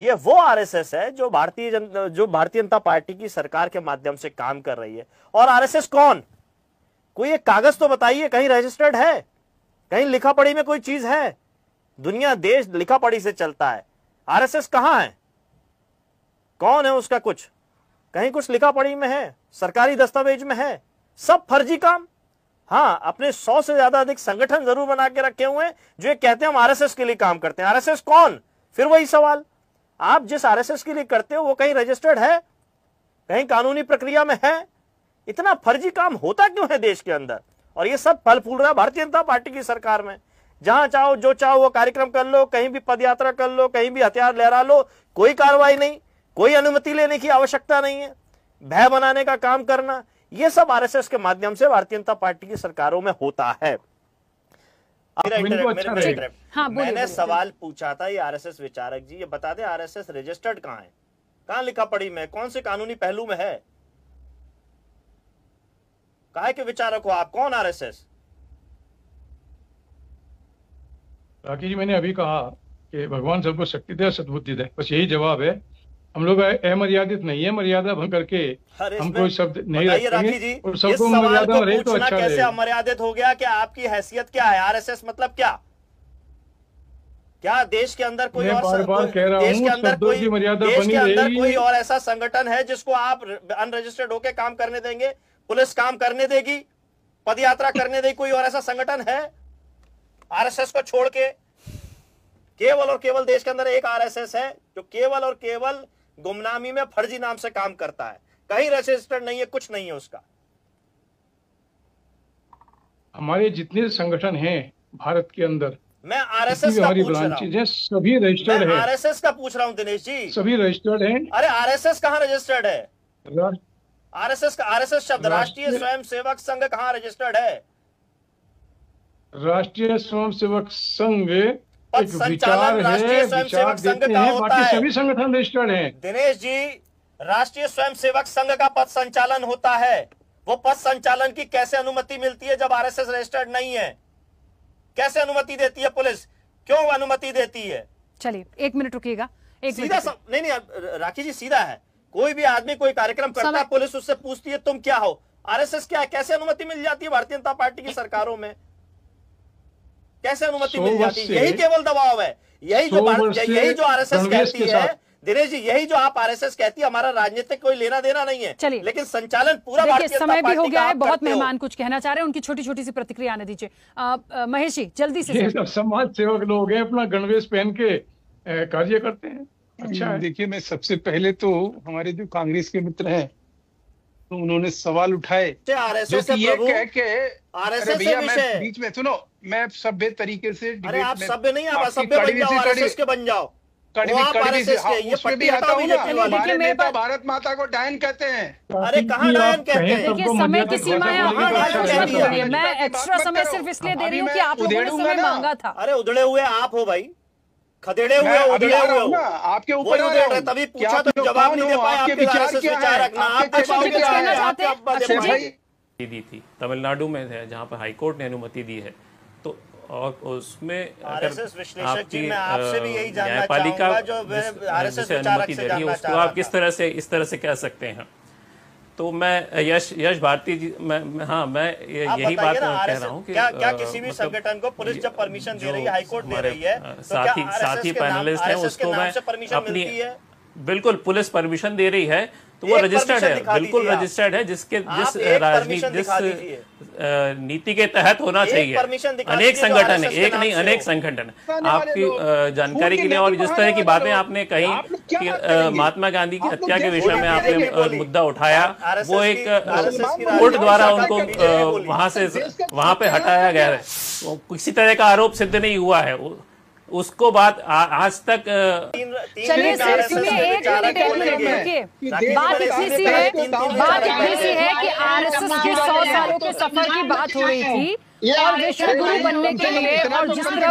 ये वो आरएसएस है जो भारतीय जनता पार्टी की सरकार के माध्यम से काम कर रही है। और आरएसएस कौन? कोई एक कागज तो बताइए, कहीं रजिस्टर्ड है, कहीं लिखा पढ़ी में कोई चीज है? दुनिया देश लिखा पढ़ी से चलता है। आरएसएस कहां है? कौन है उसका? कुछ कहीं कुछ लिखा पढ़ी में है, सरकारी दस्तावेज में है? सब फर्जी काम। हाँ, अपने 100 से ज्यादा अधिक संगठन जरूर बना के रखे हुए हैं जो ये कहते हैं हम आरएसएस के लिए काम करते हैं। आरएसएस कौन? फिर वही सवाल, आप जिस आरएसएस के लिए करते हो वो कहीं रजिस्टर्ड है, कहीं कानूनी प्रक्रिया में है? इतना फर्जी काम होता क्यों है देश के अंदर? और ये सब फल फूल रहा है भारतीय जनता पार्टी की सरकार में। जहां चाहो जो चाहो वो कार्यक्रम कर लो, कहीं भी पदयात्रा कर लो, कहीं भी हथियार लहरा लो, कोई कार्रवाई नहीं, कोई अनुमति लेने की आवश्यकता नहीं है। भय बनाने का काम करना, ये सब आरएसएस के माध्यम से भारतीय जनता पार्टी की सरकारों में होता है। हाँ, मैंने सवाल पूछा था, ये आरएसएस विचारक जी ये बता दे आरएसएस रजिस्टर्ड कहां है, कहां लिखा पढ़ी में, कौन से कानूनी पहलू में है? काहे के विचारक हो आप? कौन आरएसएस? राखी जी, मैंने अभी कहा कि भगवान सबको शक्ति दे, सद्बुद्धि दे, बस यही जवाब है। हम लोग अमर्यादित नहीं है, मर्यादा भंग करके हम कोई शब्द नहीं रखेंगे और सबको मर्यादा में रहे तो अच्छा कैसे अमर्यादित हो गया? क्या आपकी हैसियत क्या है? आरएसएस मतलब क्या? क्या देश के अंदर कोई और देश के अंदर कोई और ऐसा संगठन है जिसको आप अनरजिस्टर्ड होकर काम करने देंगे? पुलिस काम करने देगी? पदयात्रा करने देगी? कोई और ऐसा संगठन है आरएसएस को छोड़ के? केवल और केवल देश के अंदर एक आरएसएस है जो केवल और केवल गुमनामी में फर्जी नाम से काम करता है, कहीं रजिस्टर्ड नहीं है, कुछ नहीं है उसका। हमारे जितने संगठन हैं भारत के अंदर, मैं आरएसएस का पूछ रहा हूं, सभी रजिस्टर्ड है। आरएसएस का पूछ रहा हूं दिनेश जी, सभी रजिस्टर्ड हैं। अरे आरएसएस कहां रजिस्टर्ड है? आरएसएस शब्द राष्ट्रीय स्वयंसेवक संघ कहां रजिस्टर्ड है? राष्ट्रीय स्वयंसेवक संघ पद संचालन राष्ट्रीय स्वयंसेवक संघ का होता है। सभी संगठन रजिस्टर्ड हैं। दिनेश जी, राष्ट्रीय स्वयंसेवक संघ का पद संचालन होता है। वो पद संचालन की कैसे अनुमति मिलती है जब आरएसएस रजिस्टर्ड नहीं है? कैसे अनुमति देती है पुलिस? क्यों अनुमति देती है? चलिए 1 मिनट रुकिएगा। सीधा नहीं राखी जी, सीधा है। कोई भी आदमी कोई कार्यक्रम करता है, पुलिस उससे पूछती है तुम क्या हो? आरएसएस क्या है? कैसे अनुमति मिल जाती है भारतीय जनता पार्टी की सरकारों में? कैसे अनुमति मिल जाती है? यही केवल दबाव है। यही जो आरएसएस कहती है दिनेश जी, यही जो आप आरएसएस कहती है, हमारा राजनीतिक कोई लेना देना नहीं है, लेकिन संचालन पूरा भारतीय जनता समय भी हो पार्टी गया है। बहुत मेहमान कुछ कहना चाह रहे हैं, उनकी छोटी छोटी सी प्रतिक्रिया आने दीजिए। महेश जी जल्दी से। समाज सेवक लोग हैं, अपना गणवेश पहन के कार्य करते हैं। अच्छा है। देखिए, मैं सबसे पहले तो हमारे जो कांग्रेस के मित्र हैं तो उन्होंने सवाल उठाए जो कि ये कह के, अरे भैया मैं बीच में सुनो, मैं सभ्य तरीके से, अरे आप सभ्य नहीं, आप असभ्य बन जाओ, आरएसएस के बन जाओ। उसमें भी आता हूँ ना। हमारे नेता भारत माता को डायन कहते हैं। अरे कहाँ डायन कहते हैं? देखिए समय की सीमा है, मैं एक्स्ट्रा समय सिर्फ इसलिए दे रही हूँ कि आप लोगों ने समय मांगा था। अरे उधड़े हुए आप हो भाई, खदेड़े हुए, उधड़े हुए हो, आपके ऊपर तभी पूछा तो जवाब नहीं दे पाए। आपके विचार दी थी तमिलनाडु में है जहां पर हाईकोर्ट ने अनुमति दी है, तो और उसमें आपकी न्यायपालिका जिसे अनुमति दे रही है उसको आप किस तरह से इस तरह से कह सकते हैं? तो मैं यश भारती जी, मैं यही बात कह रहा हूँ कि क्या किसी भी संगठन को पुलिस जब परमिशन दे रही है, हाईकोर्ट दे रही है, साथी पैनलिस्ट हैं उसको मैं अपनी बिल्कुल पुलिस परमिशन दे रही है तो वो रजिस्टर्ड है, बिल्कुल रजिस्टर्ड है, जिस नीति के तहत होना चाहिए। अनेक संगठन है, एक नहीं अनेक संगठन है। आपकी जानकारी के लिए, और जिस तरह की बातें आपने कही कि महात्मा गांधी की हत्या के विषय में आपने मुद्दा उठाया, वो एक कोर्ट द्वारा उनको वहां पे हटाया गया है, किसी तरह का आरोप सिद्ध नहीं हुआ है, उसको बात आज तक। चलिए सर सुनिए, एक मिनट रुकिए। बात इतनी सी है कि आरएसएस के 100 सालों के सफर की बात हो रही थी और विश्व गुरु बनने के लिए, और जिस तरह